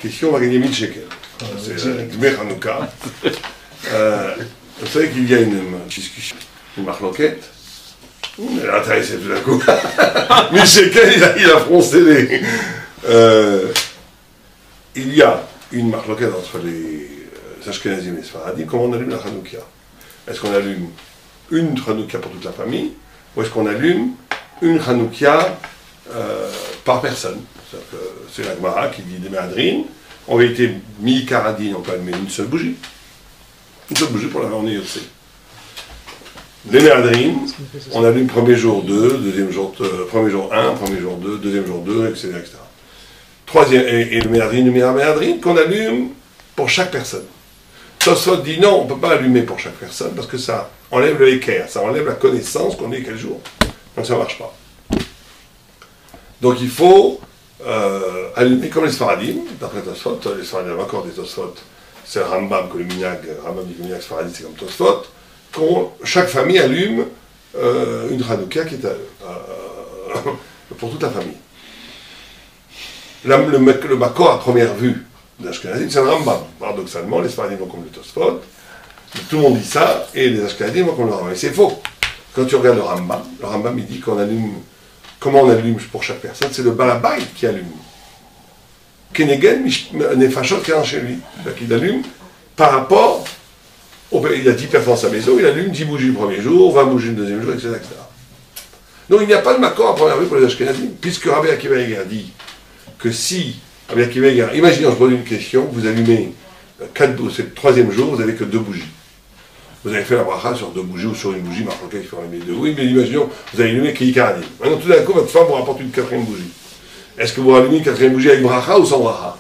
Question, on va gagner 1000 shekels. C'est Dmer Hanouka. Vous savez qu'il y a une discussion, une marloquette. On est intéressé tout d'un coup. 1000 shekels, il a froncé les. Il y a une marloquette entre les Ashkenazim et les Sfaradim. Comment on allume la Hanouka? Est-ce qu'on allume une Hanouka pour toute la famille, ou est-ce qu'on allume une Hanouka par personne? C'est la Gemara qui dit des Méadrines. En vérité, mi-karadine, on peut allumer une seule bougie. Une seule bougie pour la journée aussi. Les Méadrines, on allume premier jour 2, deuxième jour, premier jour 1, premier jour 2, deuxième jour 2, etc. Troisième, et le Méadrine qu'on allume pour chaque personne. Tosfot dit non, on ne peut pas allumer pour chaque personne parce que ça enlève le équerre, ça enlève la connaissance qu'on est quel jour. Donc ça ne marche pas. Donc il faut allumer comme les Sfaradim, d'après Tosfot, les Sfaradim ont encore des Tosfot, c'est le Rambam que le Minag, Rambam dit que le Minag Sfaradim c'est comme Tosfot, chaque famille allume une Hanouka qui est pour toute la famille. Le Makor à première vue d'Ashkenazim, c'est le Rambam. Paradoxalement, les Sfaradim vont comme le Tosfot, tout le monde dit ça, et les Ashkenazim vont comme le Rambam. Et c'est faux. Quand tu regardes le Rambam il dit qu'on allume. Comment on allume pour chaque personne? C'est le Balabait qui allume. Kenegen Nefashot qui est chez lui. Il allume par rapport. Il a 10 personnes dans sa maison, il allume 10 bougies le premier jour, 20 bougies le deuxième jour, etc. Donc il n'y a pas de Makor à première vue pour les Ashkenazim, puisque Rabbi Akiva Eger dit que si, Rabbi Akiva Eger, imaginons, je pose une question, vous allumez 4 bougies, c'est le troisième jour, vous n'avez que 2 bougies. Vous avez fait la bracha sur 2 bougies ou sur une bougie, marquée il faut allumer 2. Oui, mais imaginons, vous avez allumé Kikaradin. Maintenant, tout d'un coup, votre femme vous rapporte une 4e bougie. Est-ce que vous rallumez une 4e bougie avec bracha ou sans bracha?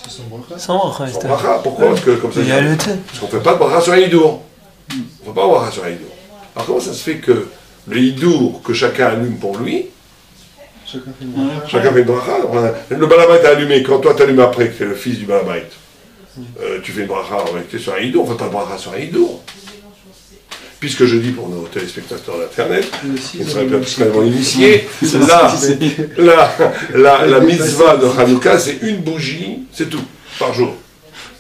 Sans bracha. Sans bracha. Pourquoi? Parce que comme ça, parce qu'on ne fait pas de bracha sur un hidour. On ne fait pas de bracha sur un hidour. Alors comment ça se fait que le hidour que chacun allume pour lui, chacun fait une bracha? Le balabait a allumé, quand toi tu allumes après, que tu es le fils du balabait. Tu fais une bracha en réalité sur un hidour, on ne fait pas de bracha sur un hidour. Puisque je dis pour nos téléspectateurs d'Internet, qui ne seraient pas personnellement initiés, la mitzvah de Hanouka, c'est une bougie, c'est tout, par jour.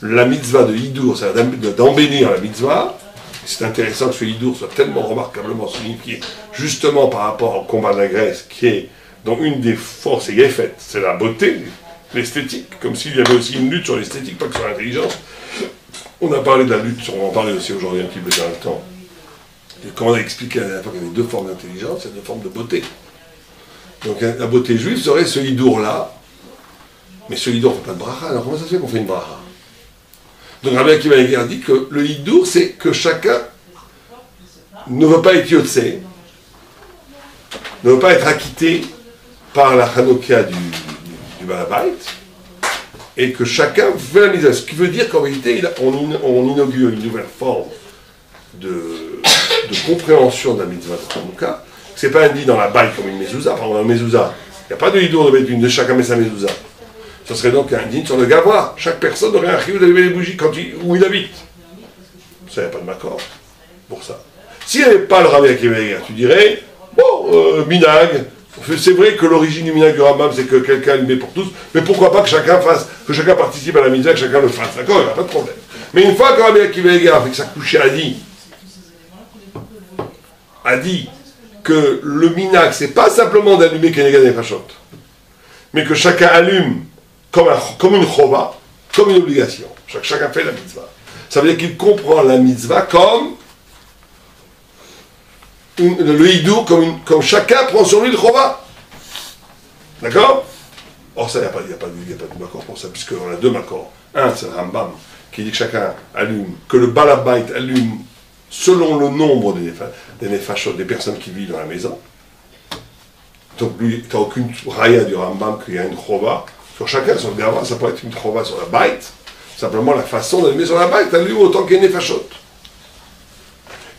La mitzvah de hidour, c'est d'embellir la mitzvah. C'est intéressant que ce hidour soit tellement remarquablement signifié, justement par rapport au combat de la Grèce, dont une des forces est faite, c'est la beauté, l'esthétique, comme s'il y avait aussi une lutte sur l'esthétique, pas que sur l'intelligence. On a parlé de la lutte, on en parlait aussi aujourd'hui un petit peu dans le temps. Et comme on a expliqué la dernière fois qu'il y avait 2 formes d'intelligence, il y a 2 formes de beauté. Donc la beauté juive serait ce hidour-là, mais ce hidour ne fait pas de bracha, alors comment ça se fait qu'on fait une bracha? Donc Rabbi Akiva Eger dit que le hidour, c'est que chacun ne veut pas être yotzé, ne veut pas être acquitté par la Hanouka du Balabait, et que chacun fait la mitzvah. Ce qui veut dire qu'en réalité, on inaugure une nouvelle forme de compréhension de la mitzvah de Hanouka. Ce n'est pas un dit dans la baille comme une mezouza. Par exemple, dans la mezouza, il n'y a pas de hidour de chacun met sa mezouza. Ce serait donc un dîne sur le gavra. Chaque personne aurait un chiyuv d'allumer les bougies où il habite. Ça, il n'y a pas de makor pour ça. S'il n'y avait pas le Rabbi Akiva Eger, tu dirais, bon, minag. C'est vrai que l'origine du minag du Rambam, c'est que quelqu'un le met pour tous, mais pourquoi pas que chacun participe à la mitzvah, que chacun le fasse, d'accord, il n'y a pas de problème. Mais une fois que Rabbi Akiva Eger, avec sa couchée, a dit que le minag, c'est pas simplement d'allumer Kenegad et Fashot, mais que chacun allume comme une chova, comme une obligation. Chacun fait la mitzvah. Ça veut dire qu'il comprend la mitzvah comme le hidour, comme chacun prend sur lui le chova. D'accord? Or ça, il n'y a pas de makor pour ça, puisqu'on a 2 makors. Un, c'est le Rambam, qui dit que chacun allume, que le balabait allume selon le nombre des nefashot, des personnes qui vivent dans la maison. Donc lui, tu n'as aucune raya du Rambam qu'il y a une chova. Sur chacun, sur le gavra, ça peut être une chova sur la baït. Simplement la façon d'allumer sur la baït, allume autant qu'il y a nefashot.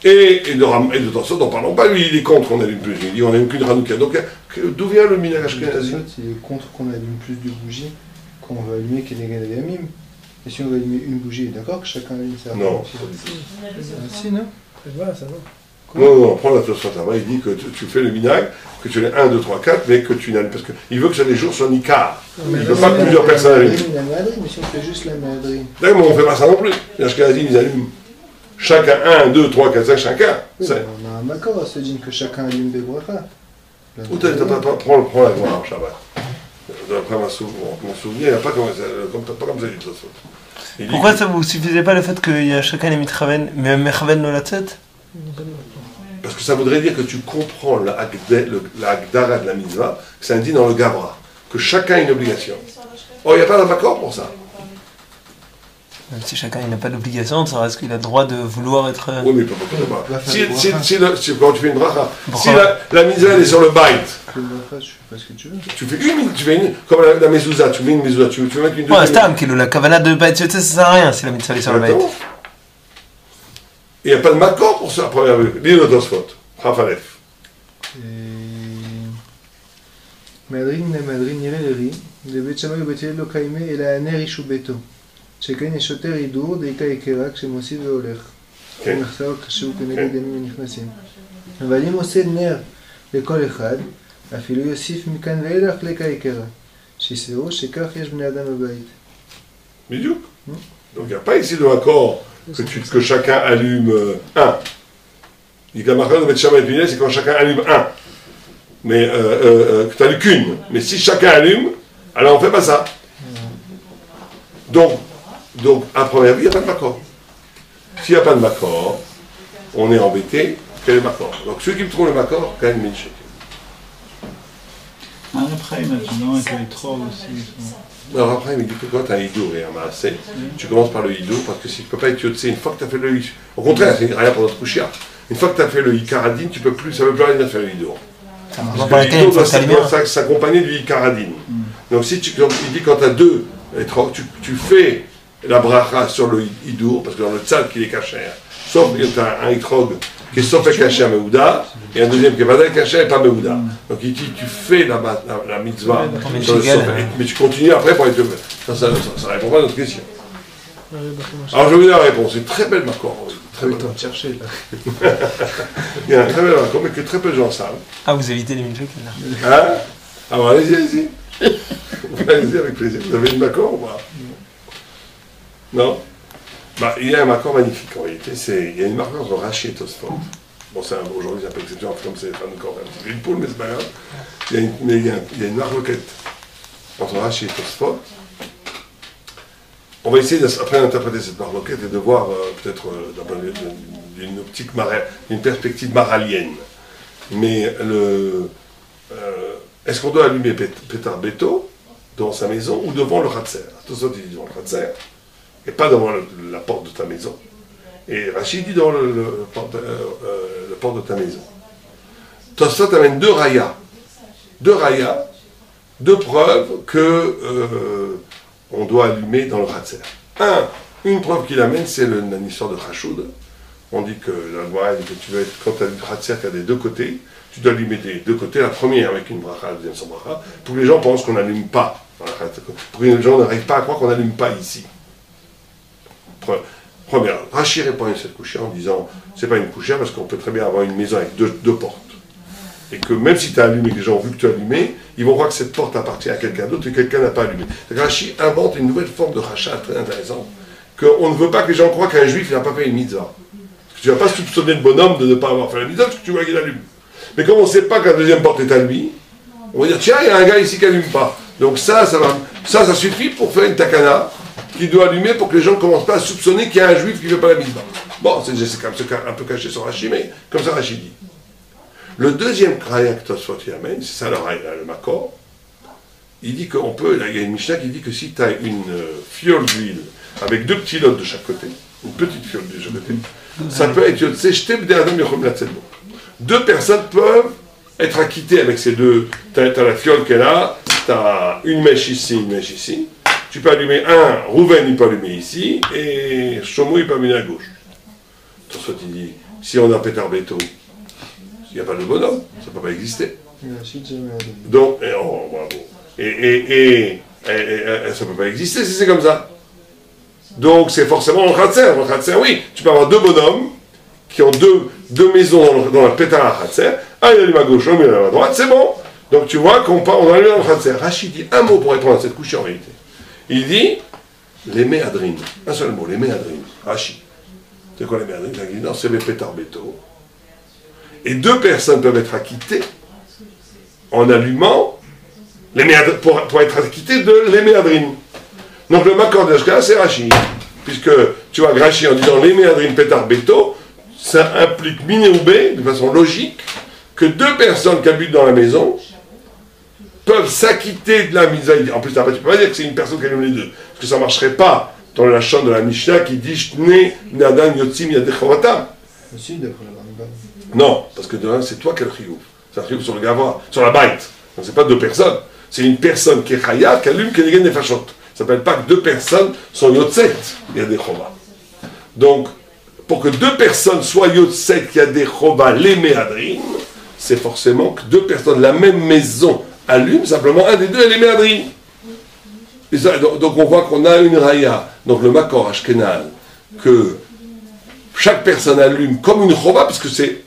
Et de Tosfot, n'en parlons pas, lui il est contre qu'on allume plus, il dit on n'allume qu'une Hanouka. Donc d'où vient le minag ashkenazi? Il est contre qu'on allume plus de bougies qu'on va allumer Kenegad et Yamim. Et si on veut allumer une bougie, d'accord que chacun allume sa bougie? Non. Si, non? Voilà, ça va. Non, prends la Tosfot après, il dit que tu fais le minag, que tu l'as 1, 2, 3, 4, mais que tu n'as parce qu'il veut que les jours soient nikar. Il ne veut pas que plusieurs personnes allument. Mais si on fait juste la madrine. D'accord, mais on ne fait pas ça non plus. Les Ashkenazim, ils allument chacun 1, 2, 3, 4, 5, chacun. Oui, on a un accord à se dire que chacun allume des bracha. Ou prends la gloire, Shabbat. D'après mon souvenir, il n'y a pas comme ça du Tosfot. Pourquoi ça vous suffisait pas le fait qu'il y a chacun les mitraven, mais mechaven no latzet? Parce que ça voudrait dire que tu comprends la Hagdara de la mitzvah, que ça indique dans le Gabra, que chacun a une obligation. Oh, il n'y a pas d'accord pour ça. Même si chacun n'a pas d'obligation, ça reste qu'il a le droit de vouloir être... Oui, mais pas. Si quand tu fais une bracha, si la mitzvah est sur le bait, Tu fais pas ce que tu veux. tu fais une, comme la mezouza, tu mets une mezouza, tu veux mettre une deuxième. Ouais, stam, la kavana de bait, ça sert à rien si la mitzvah est sur le bait. Il n'y a pas de macor pour ça, à première vue. Lis le Tosfot, Rafalef. מהדרין למהדרין נראה לרי, לבית שמאי ובית הלל לא קיימה אלא הנר אישו ביתו. שכן יש יותר הידור דאיכה יקרה כשמוסיף והולך. כן. מחסר קשור כנגד ימים ונכנסים. אבל אם עושה נר לכל אחד, אפילו יוסיף מכאן ואילך לקה יקרה. שיסברו שכך יש בני אדם בבית. Bidiouk. Donc il n'y a pas ici de accord que chacun allume un. Il y a marqué dans Bet Shammai et Bet Hillel, c'est quand chacun allume un. Mais que tu n'allumes qu'une. Mais si chacun allume, alors on ne fait pas ça. Donc à première vue, il n'y a pas de macor. S'il n'y a pas de macor, on est embêté. Quel est le macor? Donc ceux qui me trouvent le macor, quand même, Milchek. Après, maintenant, avec les trolls aussi. Alors après, il me dit que quand tu as un hidour et un maasé, tu commences par le hidour, parce que si tu ne peux pas être yotzé, une fois que tu as fait le hidour, au contraire, c'est rien pour notre couchia. Une fois que tu as fait le ikaradine, tu peux plus, ça ne veut plus rien dire de faire le hidour. Parce que le hidour doit s'accompagner du ikaradine. Donc si tu, il dit quand tu as deux, tu fais la bracha sur le hidour, parce que dans le tzad qui est caché, sauf que tu as un itrog qui est sauf caché à Meouda, et un deuxième qui est pas caché et pas Meouda. Donc il dit tu fais la mitzvah, sur le sof, mais tu continues après pour être. Ça répond pas à notre question. Alors je vais vous dire la réponse, c'est une très belle macor. Très belle. Temps de chercher là. Il y a un très bel macor, mais que très peu de gens savent. Ah, vous évitez les milchok là. Hein? Alors allez-y. Allez-y avec plaisir. Vous avez une macor ou pas? Non? Bah, il y a un macor magnifique en réalité. Il y a une macor entre Rashi et Tosfot. Bon, aujourd'hui c'est un peu exceptionnel, comme c'est encore un petit grille-poule, mais c'est pas grave. Il y a une marloquette entre Rashi et Tosfot. On va essayer après d'interpréter cette marloquette et de voir peut-être d'une optique d'une perspective maralienne. Mais est-ce qu'on doit allumer Pétar Beto dans sa maison ou devant le Khatser? Tosfot dit devant le Khatser et pas devant la porte de ta maison. Et Rachid dit dans le porte de ta maison. Tosfot amène deux rayas, deux preuves que on doit allumer dans le Khatser. Une preuve qu'il amène, c'est l'histoire de Chachoud. On dit que la loi dit que tu veux être, quand tu as le Khatser qui a des deux côtés, tu dois allumer des deux côtés, la première avec une bracha, la deuxième sans bracha, pour que les gens pensent qu'on n'allume pas, pour que les gens n'arrivent pas à croire qu'on n'allume pas ici. Première, Rachid répond à cette couchière en disant c'est pas une couchière parce qu'on peut très bien avoir une maison avec deux portes. Et que même si tu as allumé, que les gens ont vu que tu as allumé, ils vont croire que cette porte appartient à quelqu'un d'autre et que quelqu'un n'a pas allumé. Rachid invente une nouvelle forme de rachat très intéressante, qu'on ne veut pas que les gens croient qu'un juif n'a pas fait une mitzvah. Parce que tu ne vas pas soupçonner le bonhomme de ne pas avoir fait la mitzvah parce que tu vois qu'il allume. Mais comme on ne sait pas que la deuxième porte est à lui, on va dire tiens, il y a un gars ici qui n'allume pas. Donc ça suffit pour faire une takana qui doit allumer pour que les gens ne commencent pas à soupçonner qu'il y a un juif qui ne fait pas la mitzvah. Bon, c'est un peu caché sur Rachid, mais comme ça Rachid dit. Le deuxième raya que Tosfot y amène, c'est ça le makor, il dit qu'on peut, il y a une Mishnah qui dit que si tu as une fiole d'huile avec deux petits lots de chaque côté, une petite fiole de chaque côté, ça peut être deux personnes peuvent être acquittées avec ces deux. Tu as la fiole qu'elle a, tu as une mèche ici, une mèche ici. Tu peux allumer un, Rouven il peut allumer ici, et Shomo il peut allumer à gauche. Tosfot il dit, si on a Pétar Beto, il n'y a pas de bonhomme, ça ne peut pas exister. Donc, bravo. Et ça ne peut pas exister si c'est comme ça. Donc c'est forcément un Khatser. Un Khatser, oui, tu peux avoir deux bonhommes qui ont deux maisons dans la pétard à Khatser, un il allume à gauche, un il allume à droite, c'est bon. Donc tu vois qu'on allume dans le Khatser. Rachid dit un mot pour répondre à cette couche en vérité. Il dit les méadrines. Un seul mot, les méadrines. Rachid. C'est quoi les méadrines? Non, c'est les pétards béto. Et deux personnes peuvent être acquittées en allumant les pour être acquittées de les méadrines. Donc le Makor de Ashkenaz, c'est Rachid. Puisque tu vois, Rachid en disant les méadrines pétards béto, ça implique minéoubé, de façon logique, que deux personnes qui habitent dans la maison peuvent s'acquitter de la mitzvah. En plus, après, tu peux pas dire que c'est une personne qui allume les deux. Parce que ça ne marcherait pas dans la chante de la Mishnah qui dit Shne Nadan Yotzim Yadechovatam. Aussi, d'après le Rambam. Non, parce que de un, c'est toi qui as le chiyuv. C'est un chiyuv sur le gavra, sur la baït. Donc c'est pas deux personnes. C'est une personne qui est chayav, qui allume Kenegen des fachot. Ça s'appelle pas que deux personnes sont yotzet Yadechova. Donc, pour que deux personnes soient yotzet Yadechova les méadrines, c'est forcément que deux personnes de la même maison allument, simplement un des deux est les méadrines. Donc on voit qu'on a une raya, donc le Makor Ashkenaz, que chaque personne allume comme une chova, parce que c'est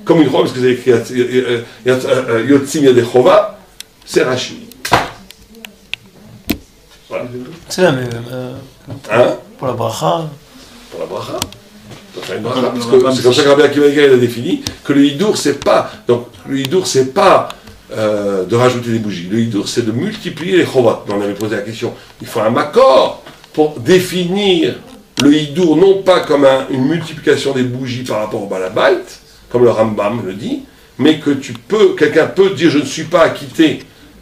comme une chova, parce que c'est écrit Yotzim Yadechova, c'est Rachid. Voilà. C'est la même. Hein? Pour la bracha. Pour la bracha. Donc, une bracha, parce que c'est comme ça que Rabbi Akiva Eiger a défini que le hidour, c'est pas. Donc le hidour, c'est pas de rajouter des bougies. Le hidour, c'est de multiplier les chovat. On avait posé la question. Il faut un makor pour définir le hidour, non pas comme une multiplication des bougies par rapport au balabait, comme le Rambam le dit, mais que quelqu'un peut dire je ne suis pas acquitté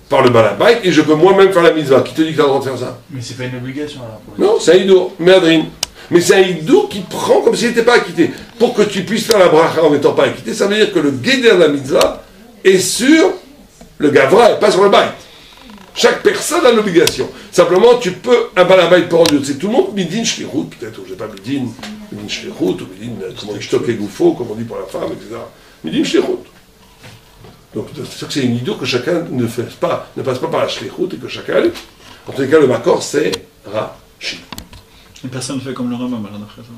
par le balabait et je peux moi-même faire la mitzvah. Qui te dit que tu as le droit de faire ça? Mais c'est pas une obligation alors. Non, c'est un hidour, méadrine. Mais c'est un hidour qui prend comme s'il n'était pas acquitté. Pour que tu puisses faire la bracha en n'étant pas acquitté, ça veut dire que le guéder de la mitzvah est sur le gavra et pas sur le baït. Chaque personne a l'obligation. Simplement, tu peux, un balabait pour Dieu, c'est tout le monde, midin shlichut, peut-être, ou je sais pas, midin shlichut, ou midin, comment on dit, shtok et goufo, comme on dit pour la femme, etc. Midin shlichut. Donc, c'est sûr que c'est une idée que chacun ne passe pas par la shlichut et que chacun, en tous les cas, le makor, c'est Rashi. Et personne ne fait comme le Rambam, alors d'après ça.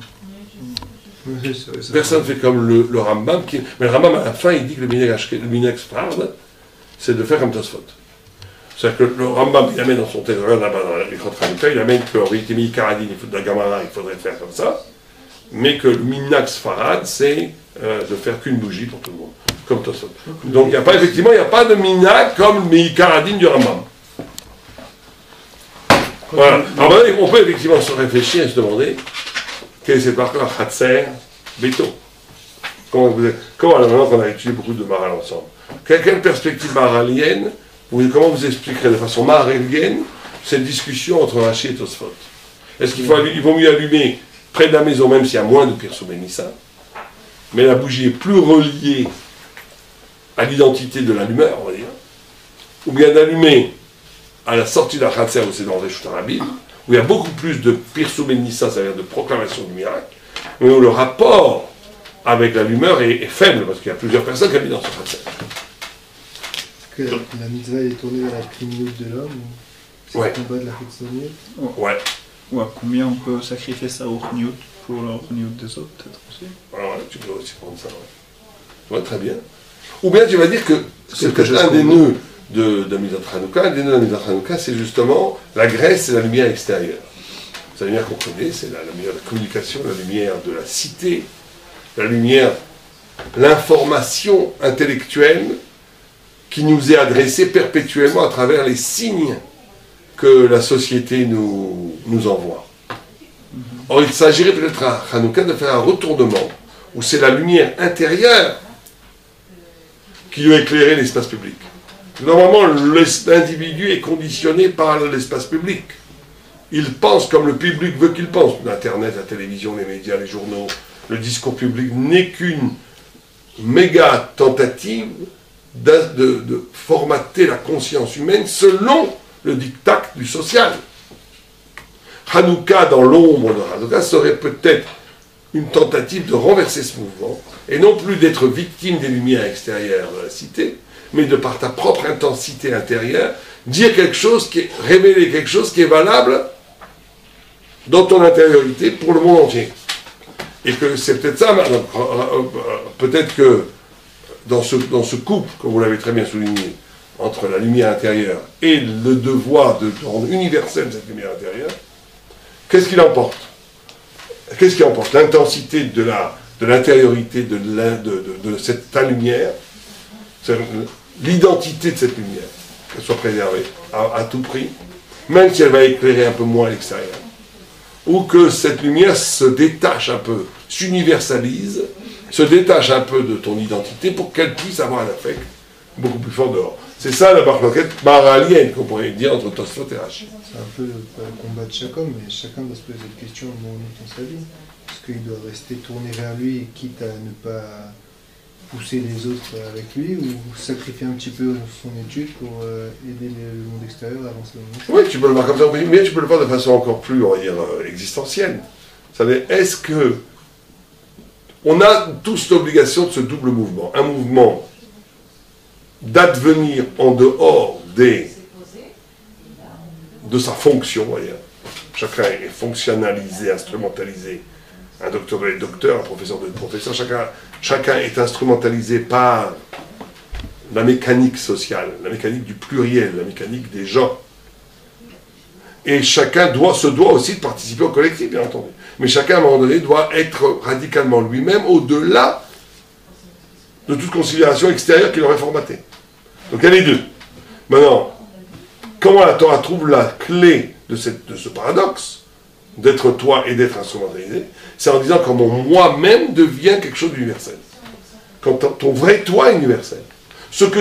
Personne ne fait comme le Rambam, mais le Rambam, à la fin, il dit que le minhag Sfarad, c'est de faire comme Tosfot. C'est-à-dire que le Rambam, il amène dans son texte, là-bas dans les Khanouka, il amène qu'en réalité, Karadine, il faut de la Gamara, il faudrait faire comme ça, mais que le minhag Sfarad, c'est de faire qu'une bougie pour tout le monde, comme Tosfot. Donc, il n'y a pas de minhag comme le Karadine du Rambam. Voilà. Alors, on peut effectivement se réfléchir et se demander quel est cette parcours à Khatser, Béto. Comment maintenant qu'on a étudié beaucoup de Maral ensemble, quelle perspective maralienne, comment vous expliquerez de façon maralienne cette discussion entre Rashi et Tosfot? Est-ce qu'il vaut mieux allumer près de la maison, même s'il y a moins de Pirsou Bénissa, mais la bougie est plus reliée à l'identité de l'allumeur, on va dire, ou bien d'allumer à la sortie de la Khatser, où c'est dans le Réchut Arabim, où il y a beaucoup plus de Pirsou Bénissa, c'est-à-dire de proclamation du miracle, mais où le rapport avec l'allumeur est faible, parce qu'il y a plusieurs personnes qui habitent dans ce Khatser. Que la mitzvah est tournée vers la criminalité de l'homme, ou Ouais. c'est le combat de la Chitzoniut. Ouais. Ou à combien on peut sacrifier ça au Hniout pour le Hniout des autres, peut-être aussi. Voilà, tu peux aussi prendre ça. Ouais. Ouais, très bien. Ou bien tu vas dire que c'est peut-être un des nœuds de Mizat Hanouka. Un des nœuds de Mizat Hanouka, c'est justement la graisse et la lumière extérieure. C'est la lumière qu'on connaît, c'est la lumière de la communication, la lumière de la cité, la lumière, l'information intellectuelle qui nous est adressée perpétuellement à travers les signes que la société nous envoie. Or, il s'agirait peut-être à Hanouka de faire un retournement où c'est la lumière intérieure qui doit éclairer l'espace public. Normalement, l'individu est conditionné par l'espace public. Il pense comme le public veut qu'il pense. L'Internet, la télévision, les médias, les journaux, le discours public n'est qu'une méga tentative de formater la conscience humaine selon le diktat du social. Hanouka, dans l'ombre de Hanouka, serait peut-être une tentative de renverser ce mouvement, et non plus d'être victime des lumières extérieures de la cité, mais de par ta propre intensité intérieure, dire quelque chose révéler quelque chose qui est valable dans ton intériorité pour le monde entier. Et que c'est peut-être ça, donc, peut-être que dans ce couple, comme vous l'avez très bien souligné, entre la lumière intérieure et le devoir de rendre universelle cette lumière intérieure, qu'est-ce qu'il emporte? Qu'est-ce qui emporte? L'intensité de l'intériorité de ta lumière, c'est l'identité de cette lumière, qu'elle soit préservée à tout prix, même si elle va éclairer un peu moins à l'extérieur. Ou que cette lumière se détache un peu, s'universalise, se détache un peu de ton identité pour qu'elle puisse avoir un affect beaucoup plus fort dehors. C'est ça la marloquette maralienne qu'on pourrait dire entre Tosfot et Rashi. C'est un peu le combat de chaque homme, mais chacun doit se poser cette question au moment dans sa vie. Est-ce qu'il doit rester tourné vers lui, quitte à ne pas pousser les autres avec lui, ou sacrifier un petit peu son étude pour aider le monde extérieur à avancer dans le monde? Oui, tu peux le voir comme ça, mais tu peux le voir de façon encore plus, on va dire, existentielle. Vous savez, est-ce que on a tous l'obligation de ce double mouvement, un mouvement d'advenir en dehors de sa fonction, on va dire. Chacun est fonctionnalisé, instrumentalisé. Un docteur doit être docteur, un professeur doit être professeur. Chacun est instrumentalisé par la mécanique sociale, la mécanique du pluriel, la mécanique des gens. Et chacun se doit aussi de participer au collectif, bien entendu. Mais chacun, à un moment donné, doit être radicalement lui-même au-delà de toute considération extérieure qui l'aurait formaté. Donc il y a les deux. Maintenant, comment la Torah trouve la clé de ce paradoxe, d'être toi et d'être instrumentalisé? C'est en disant comment moi-même devient quelque chose d'universel. Quand ton vrai toi est universel. Ce que